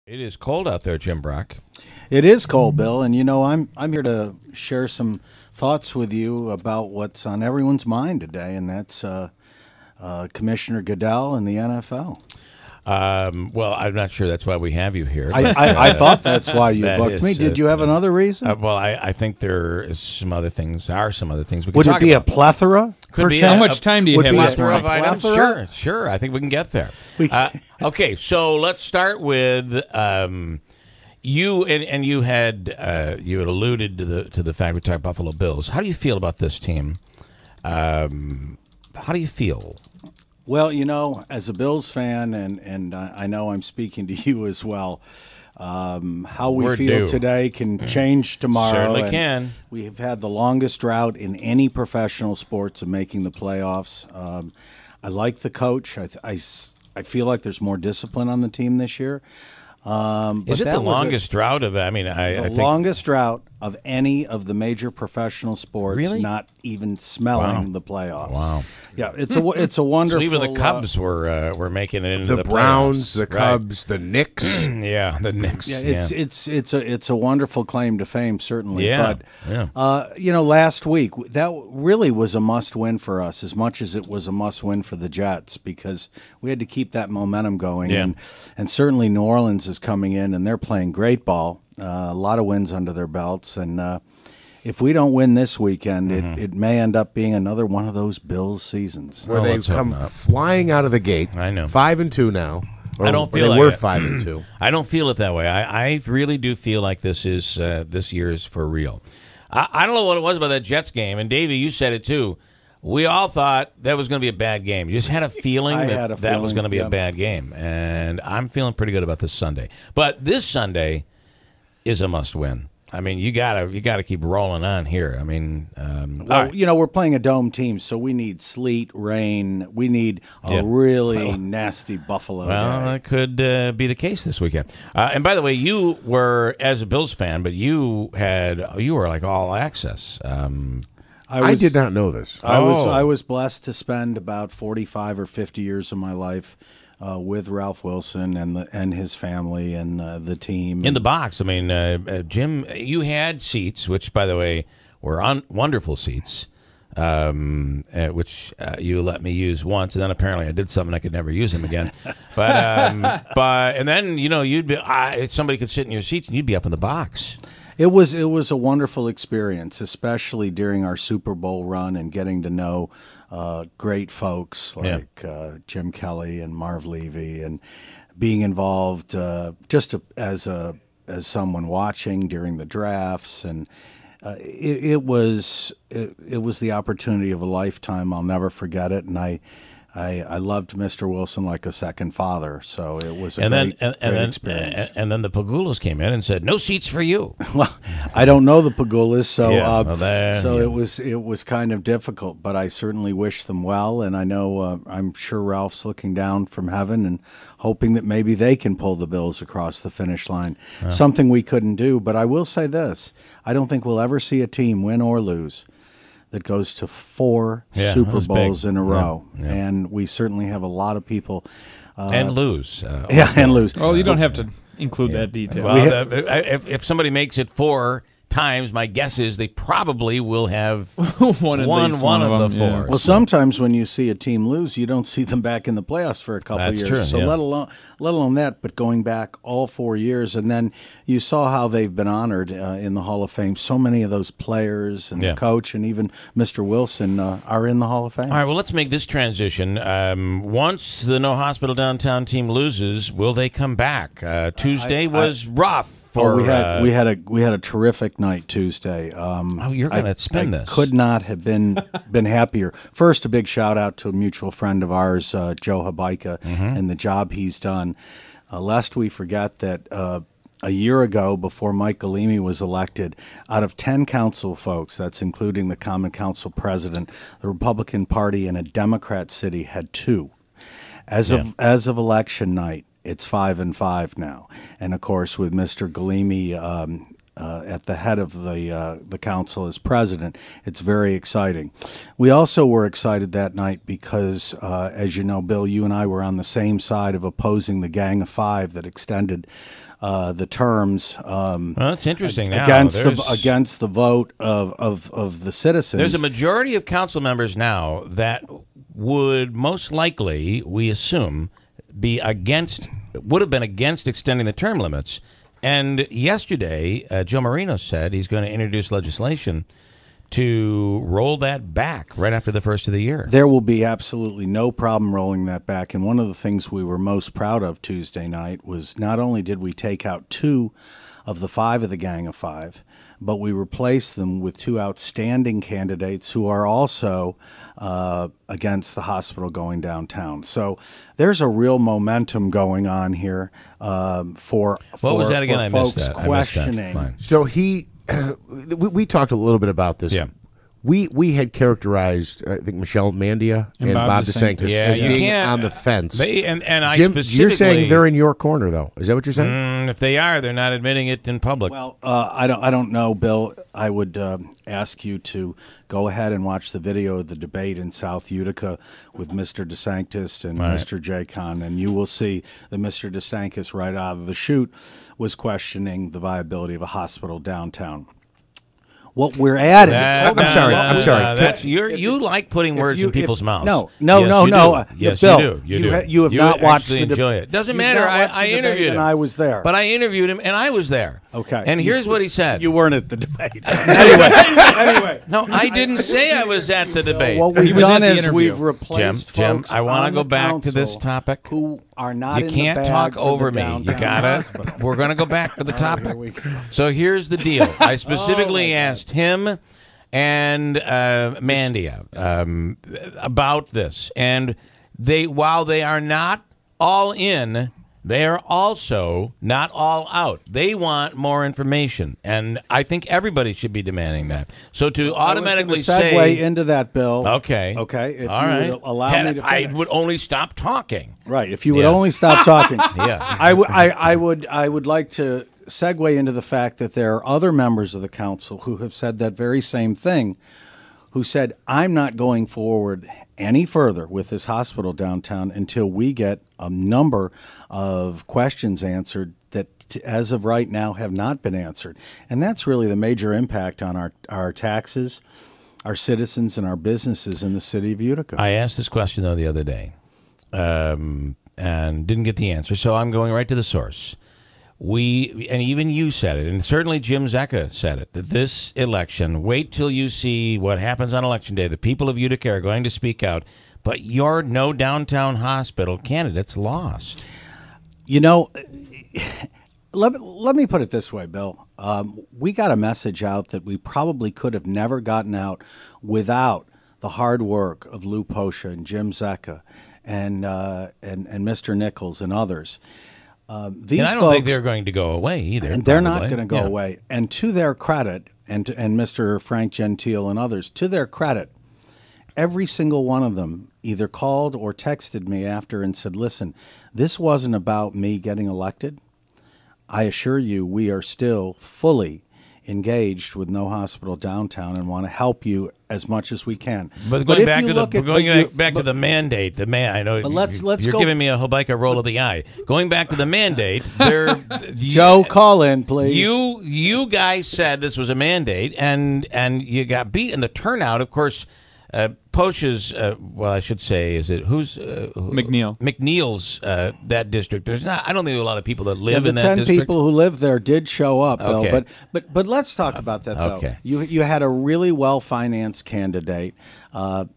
It is cold out there, Jim Brock. It is cold, Bill, and you know I'm here to share some thoughts with you about what's on everyone's mind today, and that's Commissioner Goodell and the NFL. Well, I'm not sure that's why we have you here. I thought that's why you booked me. Did you have another reason? Well, I think there is some other things. We could Would talk it be about. a plethora? Could be. How much time do you have this Plethora morning? of items? Sure. I think we can get there. Okay, so let's start with you. And you had alluded to the fact we talked Buffalo Bills. How do you feel about this team? How do you feel? Well, you know, as a Bills fan, and I know I'm speaking to you as well, how we feel today can change tomorrow. Certainly can. We have had the longest drought in any professional sports of making the playoffs. I like the coach. I feel like there's more discipline on the team this year. Is it the longest drought of? I think longest drought of any of the major professional sports. Really? Not even smelling the playoffs. Wow. Yeah, it's a wonderful. So even the Cubs were making it into the Browns, playoffs. the Cubs, the Knicks. Yeah, the Knicks. Yeah, it's a wonderful claim to fame, certainly. Yeah, but you know, last week that really was a must-win for us, as much as it was a must-win for the Jets, because we had to keep that momentum going. Yeah. And certainly New Orleans is coming in, and they're playing great ball. A lot of wins under their belts, and if we don't win this weekend, it may end up being another one of those Bills seasons. Where they come flying out of the gate. I know. 5-2 now. I don't feel they like were it. 5-2. I don't feel it that way. I really do feel like this year is for real. I don't know what it was about that Jets game, and Davey, you said it too. We all thought that was going to be a bad game. You just had a feeling that was going to be a bad game, and I'm feeling pretty good about this Sunday. But this Sunday is a must-win. I mean, you gotta keep rolling on here. I mean, well, you know, we're playing a dome team, so we need sleet, rain. We need a really nasty Buffalo Well, day. that could be the case this weekend. And by the way, you were, as a Bills fan, but you were like all access. I did not know this. I was blessed to spend about 45 or 50 years of my life with Ralph Wilson and his family and the team. In the box. I mean, Jim, you had seats, which, by the way, were wonderful seats, which you let me use once, and then apparently I did something I could never use them again. But and then, you know, you'd be somebody could sit in your seats and you'd be up in the box. It was a wonderful experience, especially during our Super Bowl run and getting to know great folks like Jim Kelly and Marv Levy, and being involved just as someone watching during the drafts, and it was the opportunity of a lifetime. I'll never forget it, and I loved Mr. Wilson like a second father, so it was a great experience. And then the Pagulas came in and said, "No seats for you." Well, I don't know the Pagulas, so it was kind of difficult, but I certainly wish them well, and I know I'm sure Ralph's looking down from heaven and hoping that maybe they can pull the Bills across the finish line, something we couldn't do. But I will say this, I don't think we'll ever see a team, win or lose, that goes to 4 Super Bowls in a row. And we certainly have a lot of people. And lose. And lose. Well, you don't have to include that detail. Well, if somebody makes it 4 times, my guess is they probably will have one of the 4. Yeah. Well, sometimes when you see a team lose, you don't see them back in the playoffs for a couple of years. True, so let alone that, but going back all 4 years, and then you saw how they've been honored in the Hall of Fame. So many of those players and the coach and even Mr. Wilson are in the Hall of Fame. All right, well, let's make this transition. Once the No Hospital Downtown team loses, will they come back? Tuesday was rough. We had a terrific night Tuesday. You're going to spin this. Could not have been happier. First, a big shout out to a mutual friend of ours, Joe Habaika, and the job he's done. Lest we forget that a year ago, before Mike Galimi was elected, out of 10 council folks, that's including the Common Council president, the Republican Party in a Democrat city had 2. As of election night, it's 5-5 now, and of course, with Mr. Galimi at the head of the council as president. It's very exciting. We also were excited that night because, as you know, Bill, you and I were on the same side of opposing the Gang of Five that extended the terms well, that's interesting. Now, against the vote of the citizens. There's a majority of council members now that would most likely, we assume, would have been against extending the term limits. And yesterday, Joe Marino said he's going to introduce legislation to roll that back right after the first of the year. There will be absolutely no problem rolling that back. And one of the things we were most proud of Tuesday night was not only did we take out 2 of the 5 of the Gang of Five, but we replaced them with 2 outstanding candidates who are also against the hospital going downtown. So there's a real momentum going on here for what was that again? I missed folks that. questioning. So we talked a little bit about this. Yeah. We had characterized, I think, Michelle Mandia and Bob DeSanctis as being on the fence. And I Jim, specifically, you're saying they're in your corner, though. Is that what you're saying? If they are, they're not admitting it in public. Well, I don't know, Bill. I would ask you to go ahead and watch the video of the debate in South Utica with Mr. DeSanctis and Mr. Jacon, and you will see that Mr. DeSanctis, right out of the chute, was questioning the viability of a hospital downtown. What we're adding. I'm sorry. You like putting words in people's mouths. No. Yes, Bill, you do. You have not watched the debate. Enjoy it. Doesn't matter. I interviewed him. And I was there. But I interviewed him, and I was there. Okay. And here's what he said. You weren't at the debate. Anyway. No, I didn't say I was at the debate. What we've done is we've replaced Jim, folks I want to on go the back to this council topic. who are not You in can't the talk bag for over the me. You downtown gotta. hospital. We're going to go back to the topic. So here's the deal. I specifically asked him and Mandia about this, and while they are not all in, they are also not all out. They want more information, and I think everybody should be demanding that. So to automatically segue into that, Bill. Okay. If all you right. would allow me to I finish. would only stop talking. Right. If you would only stop talking. Yeah. I would like to segue into the fact that there are other members of the council who have said that very same thing, who said, I'm not going forward any further with this hospital downtown until we get a number of questions answered that, as of right now, have not been answered. And that's really the major impact on our taxes, our citizens, and our businesses in the city of Utica. I asked this question, though, the other day and didn't get the answer, so I'm going right to the source. And even you said it, and certainly Jim Zecca said it, that this election, wait till you see what happens on Election Day. The people of Utica are going to speak out, but your no downtown hospital candidate's lost. You know, let me put it this way, Bill. We got a message out that we probably could have never gotten out without the hard work of Lou Posha and Jim Zecca and Mr. Nichols and others. These and I don't think they're going to go away either. And they're not going to go away. And to their credit, and Mr. Frank Gentile and others, to their credit, every single one of them either called or texted me after and said, listen, this wasn't about me getting elected. I assure you we are still fully engaged with No Hospital Downtown and want to help you as much as we can. But going back to the mandate, I know you're giving me a Habaika roll of the eye. Going back to the mandate, Joe, call in, please. You guys said this was a mandate, and you got beat. And the turnout, of course, Posha's, well, I should say, is it who's McNeil? McNeil's that district. There's not. I don't think there are a lot of people that live in that 10 district. people who live there did show up, Bill. Okay. But let's talk about that though. Okay. You had a really well financed candidate.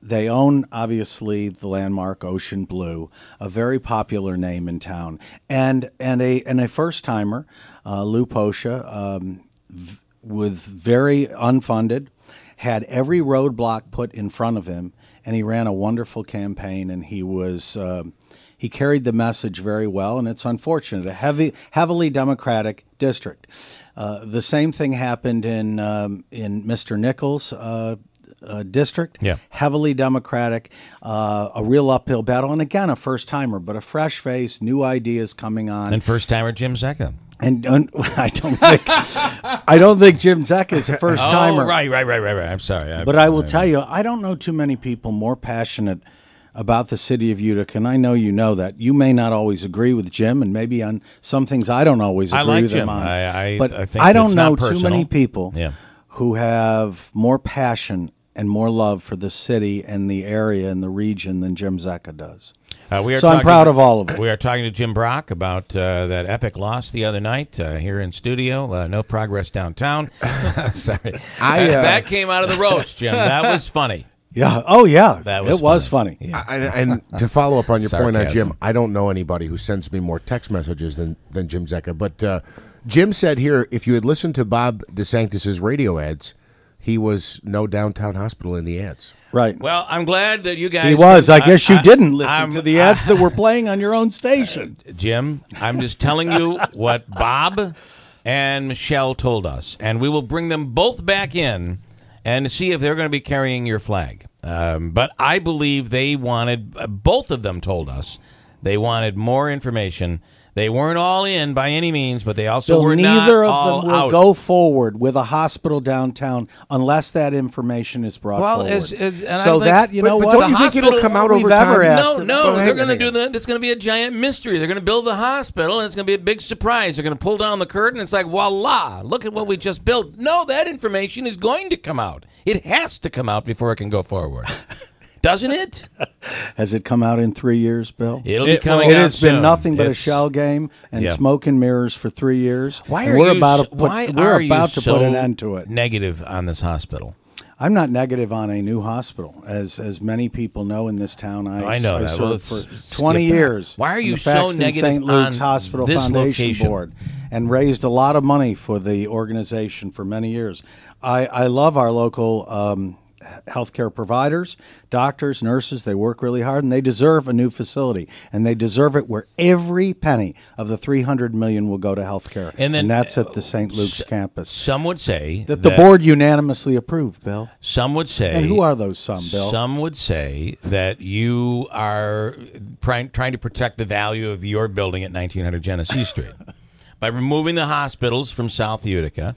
They own obviously the landmark Ocean Blue, a very popular name in town, and a first timer, Lou Posha, with very unfunded. Had every roadblock put in front of him, and he ran a wonderful campaign, and he carried the message very well, and it's unfortunate. A heavily Democratic district. The same thing happened in Mr. Nichols' district. Yeah. Heavily Democratic, a real uphill battle, and again, a first-timer, but a fresh face, new ideas coming on. And first-timer Jim Zecca. And I don't think Jim Zecca is a first timer. Oh, right. I'm sorry. But I will tell you, I don't know too many people more passionate about the city of Utica, and I know you know that. You may not always agree with Jim, and maybe on some things I don't always agree with him on. But I think I don't know too many people who have more passion and more love for the city and the area and the region than Jim Zecca does. So I'm proud of all of it. We are talking to Jim Brock about that epic loss the other night here in studio. No progress downtown. Sorry. That came out of the roast, Jim. That was funny. Yeah. Oh, yeah. It was funny. Yeah. And to follow up on your point on Jim, I don't know anybody who sends me more text messages than Jim Zecca. But Jim said here, if you had listened to Bob DeSanctis' radio ads, he was no downtown hospital in the ads. Right. Well, I'm glad that you guys... He was. I guess you didn't listen to the ads that were playing on your own station. Jim, I'm just telling you what Bob and Michelle told us. And we will bring them both back in and see if they're going to be carrying your flag. But I believe they wanted... both of them told us they wanted more information. They weren't all in by any means, but they also were not all out. Neither of them will go forward with a hospital downtown unless that information is brought forward. So that, you know what? Don't you think it'll come out over time? No, they're going to do that. It's going to be a giant mystery. They're going to build the hospital, and it's going to be a big surprise. They're going to pull down the curtain. It's like, voila, look at what we just built. No, that information is going to come out. It has to come out before it can go forward. Doesn't it? Has it come out in 3 years, Bill? It'll be coming out It has soon. been nothing but a shell game and smoke and mirrors for 3 years. Why are you about to put an end to it. Negative on this hospital? I'm not negative on a new hospital, as many people know in this town. I know that. Served for 20 years. Why are you so negative St. Luke's on Hospital this Foundation location? Board and raised a lot of money for the organization for many years. I love our local healthcare providers, doctors, nurses. They work really hard, and they deserve a new facility, and they deserve it where every penny of the $300 million will go to healthcare, and that's at the St. Luke's campus. Some would say that the board unanimously approved, Bill. Some would say, and who are those some, Bill? Some would say that you are trying to protect the value of your building at 1900 Genesee Street by removing the hospitals from South Utica.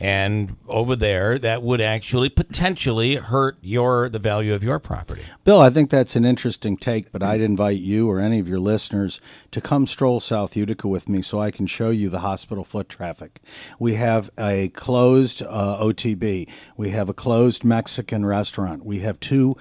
And over there, that would actually potentially hurt the value of your property. Bill, I think that's an interesting take, but I'd invite you or any of your listeners to come stroll South Utica with me so I can show you the hospital foot traffic. We have a closed OTB. We have a closed Mexican restaurant. We have two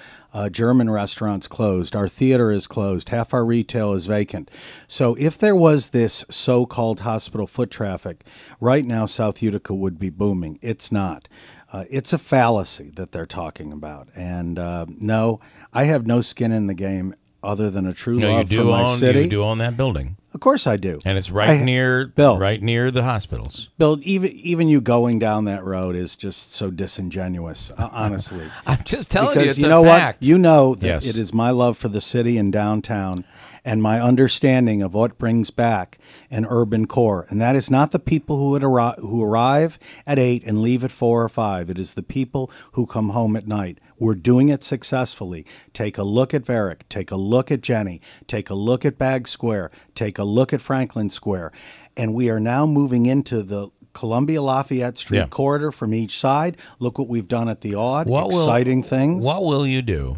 German restaurants closed. Our theater is closed. Half our retail is vacant. So if there was this so-called hospital foot traffic, right now South Utica would be booming. It's not. It's a fallacy that they're talking about. And no, I have no skin in the game other than a true love for my city. You do own that building. Of course I do. And it's right near the hospitals. Bill, even you going down that road is just so disingenuous, honestly. I'm just telling you, it's a fact. What? You know that it is my love for the city and downtown and my understanding of what brings back an urban core. And that is not the people who arrive at 8 and leave at 4 or 5. It is the people who come home at night. We're doing it successfully. Take a look at Varick. Take a look at Jenny. Take a look at Bagg Square. Take a look at Franklin Square. And we are now moving into the Columbia Lafayette Street corridor from each side. Look what we've done at the Odd. Exciting things. What will you do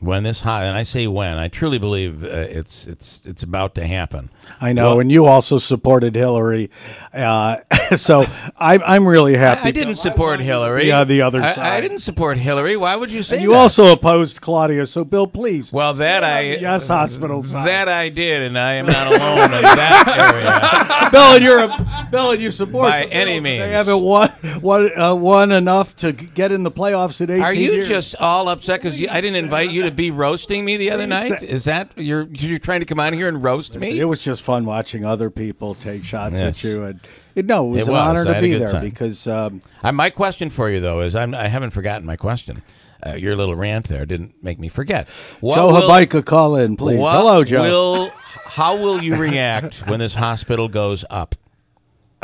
when this and I say when, I truly believe it's about to happen. I know, and you also supported Hillary, so I'm really happy. I didn't support Hillary. Yeah, the other side. I didn't support Hillary. Why would you say that? You also opposed Claudia, so Bill, please. Well, yes, hospital side. That I did, and I am not alone in that area. Bill, and you support by any means. They haven't won enough to get in the playoffs at 18 Are you years. just all upset because I didn't invite you to be roasting me the other night? Is that you're trying to come out here and roast me? It was just fun watching other people take shots at you, and it was an honor to be there because. My question for you though is I haven't forgotten my question. Your little rant there didn't make me forget. Joe Habaika, call in, please. Hello, Joe. How will you react when this hospital goes up?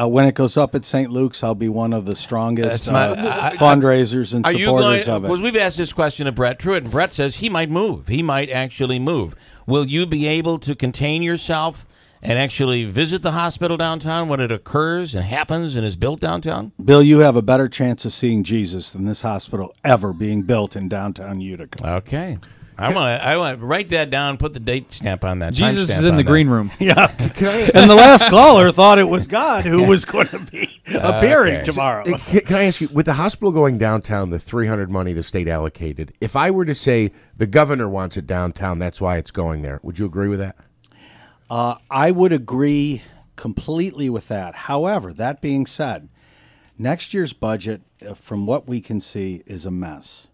When it goes up at St. Luke's, I'll be one of the strongest fundraisers and supporters of it. Because we've asked this question of Brett Truitt, and Brett says he might move. He might actually move. Will you be able to contain yourself and actually visit the hospital downtown when it occurs and happens and is built downtown? Bill, you have a better chance of seeing Jesus than this hospital ever being built in downtown Utica. Okay. I want to write that down, put the date stamp on that. Jesus is in the green room. Yeah. And the last caller thought it was God who was going to be appearing tomorrow. Can I ask you, with the hospital going downtown, the $300 money the state allocated, if I were to say the governor wants it downtown, that's why it's going there, would you agree with that? I would agree completely with that. However, that being said, next year's budget, from what we can see, is a mess.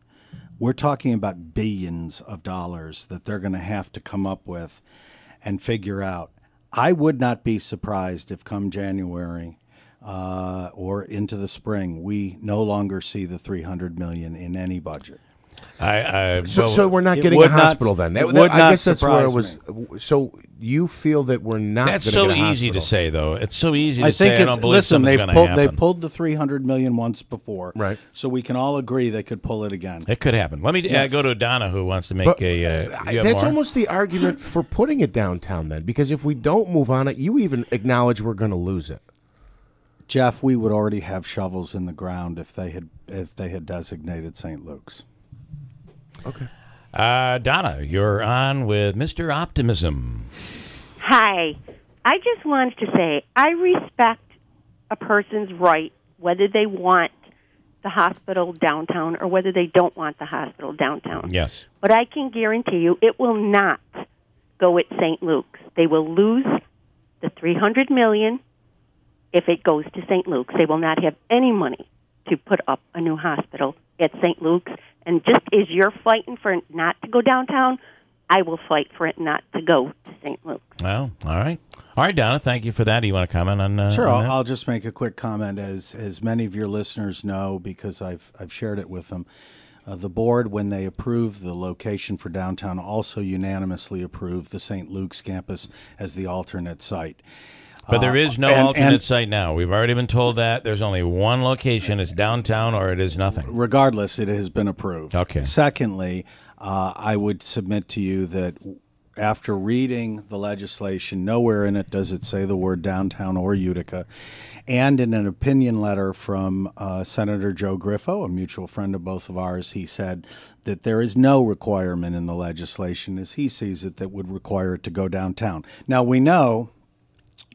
We're talking about billions of dollars that they're going to have to come up with and figure out. I would not be surprised if come January or into the spring, we no longer see the $300 million in any budget. So we're not getting a hospital then. I guess that's where it was. So you feel that we're not. That's so easy to say, though. It's so easy to say. I don't believe listen, something's going to happen. They pulled the $300 million once before, right? So we can all agree they could pull it again. It could happen. Let me go to Donna, who wants to make a. That's almost the argument for putting it downtown, then, because if we don't move on it, you even acknowledge we're going to lose it. Jeff, we would already have shovels in the ground if they had designated St. Luke's. Okay. Donna, you're on with Mr. Optimism. Hi. I just wanted to say I respect a person's right whether they want the hospital downtown or whether they don't want the hospital downtown. Yes. But I can guarantee you it will not go at St. Luke's. They will lose the $300 million if it goes to St. Luke's. They will not have any money to put up a new hospital at St. Luke's. And just as you're fighting for it not to go downtown, I will fight for it not to go to St. Luke's. Well, all right. All right, Donna, thank you for that. Do you want to comment on Sure, on that? I'll just make a quick comment. As many of your listeners know, because I've shared it with them, the board, when they approved the location for downtown, also unanimously approved the St. Luke's campus as the alternate site. But there is no alternate site now. We've already been told that. There's only one location. It's downtown or it is nothing. Regardless, it has been approved. Okay. Secondly, I would submit to you that after reading the legislation, nowhere in it does it say the word downtown or Utica. And in an opinion letter from Senator Joe Griffo, a mutual friend of both of ours, he said that there is no requirement in the legislation, as he sees it, that would require it to go downtown. Now, we know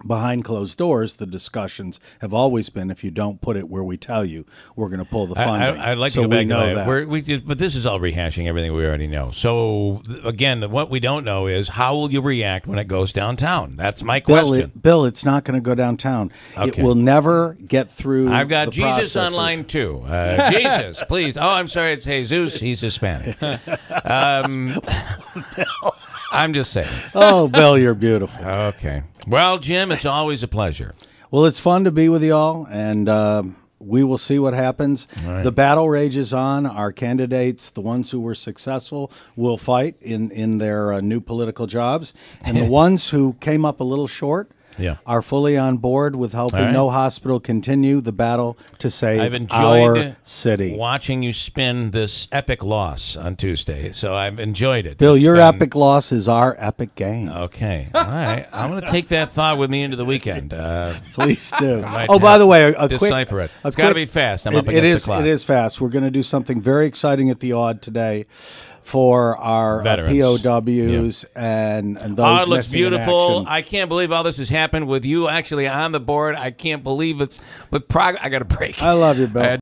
behind closed doors, the discussions have always been, if you don't put it where we tell you, we're going to pull the funding. I'd like to go back to that. But this is all rehashing everything we already know. So, again, what we don't know is how will you react when it goes downtown? That's my question. Bill, it's not going to go downtown. Okay. It will never get through. I've got the Jesus process on line 2. Jesus, please. Oh, I'm sorry, it's Jesus. He's Hispanic. I'm just saying. Oh, Bill, you're beautiful. Okay. Well, Jim, it's always a pleasure. Well, it's fun to be with you all, and we will see what happens. Right. The battle rages on. Our candidates, the ones who were successful, will fight in their new political jobs, and the ones who came up a little short are fully on board with helping No Hospital continue the battle to save I've enjoyed our city. Watching you spin this epic loss on Tuesday, so I've enjoyed it. Bill, your epic loss is our epic gain. Okay. All right. I'm going to take that thought with me into the weekend. Please do. Oh, by the way, decipher it. It's got to be fast. I'm up against the clock. It is fast. We're going to do something very exciting at the Odd today for our POWs and those it looks missing in beautiful. action. I can't believe all this has happened with you actually on the board. I can't believe it's with progress. I got a break. I love you, Bill.